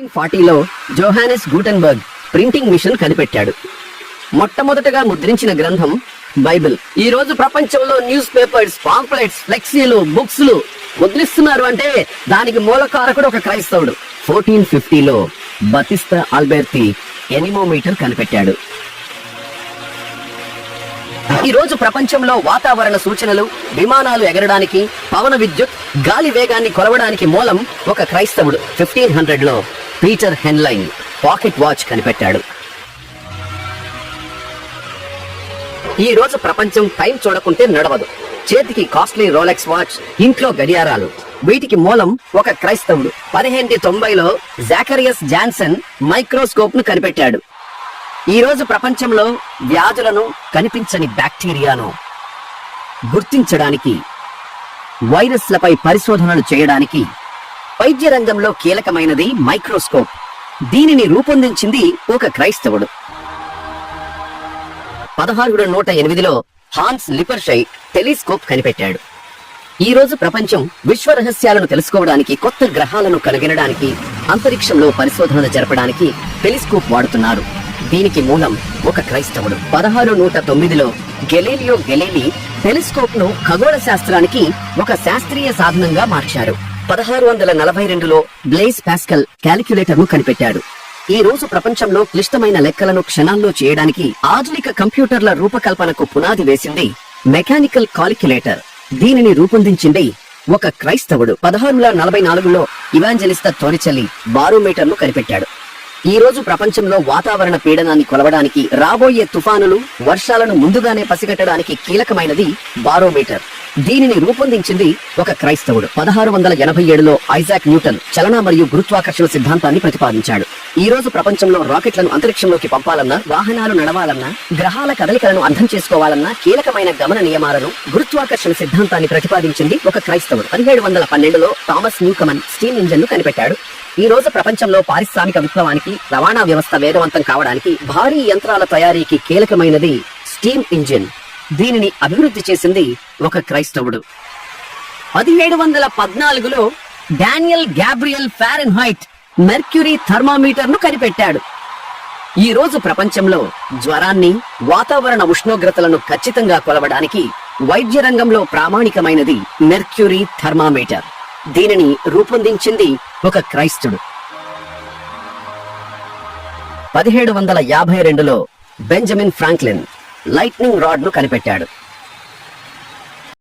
1640లో జోహానెస్ Gutenberg printing machine కనిపెట్టాడు. మొట్టమొదటగా ముద్రించిన గ్రంథం బైబిల్. ఈ రోజు ప్రపంచంలో న్యూస్ పేపర్స్, పాంప్లెట్స్, ఫ్లెక్సీలు, బుక్స్లు ముద్రిస్తున్నారు అంటే దానికి మూలకారకుడు ఒక క్రైస్తవుడు. 1450లో బతిస్తా ఆల్బెర్తి ఎనిమోమీటర్ కనిపెట్టాడు. ఈ రోజు ప్రపంచంలో వాతావరణ సూచనలు, విమానాలు ఎగరడానికి, పవన విద్యుత్, గాలి వేగాన్ని కొలవడానికి మూలం ఒక క్రైస్తవుడు. 1500లో పీటర్ హెన్లైన్ పాకెట్ వాచ్ కనిపెట్టాడు. ఈ రోజు ప్రపంచం టైం చూడకుంటే నడవదు. చేతికి కాస్ట్లీ రోలెక్స్ వాచ్, ఇంట్లో గడియారాలు, వీటికి మూలం ఒక క్రైస్తవుడు. 1590లో జాకరియస్ జాన్సన్ మైక్రోస్కోప్ ను కనిపెట్టాడు. ఈ రోజు ప్రపంచంలో వ్యాధులను, కనిపించని బ్యాక్టీరియాను గుర్తించడానికి, వైరస్లపై పరిశోధనలు చేయడానికి వైద్య రంగంలో కీలకమైనది మైక్రోస్కోప్. దీనిని రూపొందించింది ఒక క్రైస్తవుడు. 1608లో హాన్స్ లిపర్షై టెలిస్కోప్ కనిపెట్టాడు. ఈ రోజు ప్రపంచం విశ్వ రహస్యాలను తెలుసుకోవడానికి, కొత్త గ్రహాలను కనుగొనడానికి, అంతరిక్షంలో పరిశోధనలు జరపడానికి టెలిస్కోప్ వాడుతున్నారు. దీనికి మూలం ఒక క్రైస్తవుడు. 1609లో గెలీలియో గెలీలీ టెలిస్కోప్ ను ఖగోళ శాస్త్రానికి ఒక శాస్త్రీయ సాధనంగా మార్చారు. 1642లో బ్లేజ్ పాస్కల్ క్యాలిక్యులేటర్ ను కనిపెట్టాడు. ఈ రోజు ప్రపంచంలో క్లిష్టమైన లెక్కలను క్షణాల్లో చేయడానికి ఆధునిక కంప్యూటర్ల రూపకల్పనకు పునాది వేసింది మెకానికల్ కాలిక్యులేటర్. దీనిని రూపొందించింది ఒక క్రైస్తవుడు. 1644లో ఇవాంజలిస్తా తోరిచెల్లి బారోమీటర్ ను కనిపెట్టాడు. ఈ రోజు ప్రపంచంలో వాతావరణ పీడనాన్ని కొలవడానికి, రాబోయే తుఫానులు, వర్షాలను ముందుగానే పసిగట్టడానికి కీలకమైనది బారోమీటర్. దీనిని రూపొందించింది ఒక క్రైస్తవుడు. 1687లో ఐజాక్ న్యూటన్ చలన మరియు గురుత్వాకర్షణ సిద్ధాంతాన్ని ప్రతిపాదించాడు. ఈ రోజు ప్రపంచంలో రాకెట్లను అంతరిక్షంలోకి పంపాలన్నా, వాహనాలు నడవాలన్నా, గ్రహాల కదలికలను అర్థం చేసుకోవాలన్నా కీలకమైన గమన నియమాలను, గురుత్వాకర్షణ సిద్ధాంతాన్ని ప్రతిపాదించింది ఒక క్రైస్తవుడు. 1712లో థామస్ న్యూకమన్ స్టీమ్ ఇంజిన్ ను కనిపెట్టాడు. ఈ రోజు ప్రపంచంలో పారిశ్రామిక విప్లవానికి, రవాణా వ్యవస్థ వేగవంతం కావడానికి, భారీ యంత్రాల తయారీకి కీలకమైనది స్టీమ్ ఇంజిన్. దీనిని అభివృద్ధి చేసింది ఒక క్రైస్తవుడు. 1714లో Daniel Gabriel Fahrenheit mercury thermometer ను కనిపెట్టాడు. ఈ రోజు ప్రపంచంలో జ్వరాన్ని, వాతావరణ ఉష్ణోగ్రతలను ఖచ్చితంగా కొలవడానికి వైద్య రంగంలో ప్రామాణికమైనది మెర్క్యూరీ థర్మామీటర్. దీనిని రూపొందించింది ఒక క్రైస్తుడు. 1752లో బెంజమిన్ ఫ్రాంక్లిన్ లైట్నింగ్ రాడ్ ను కనిపెట్టాడు.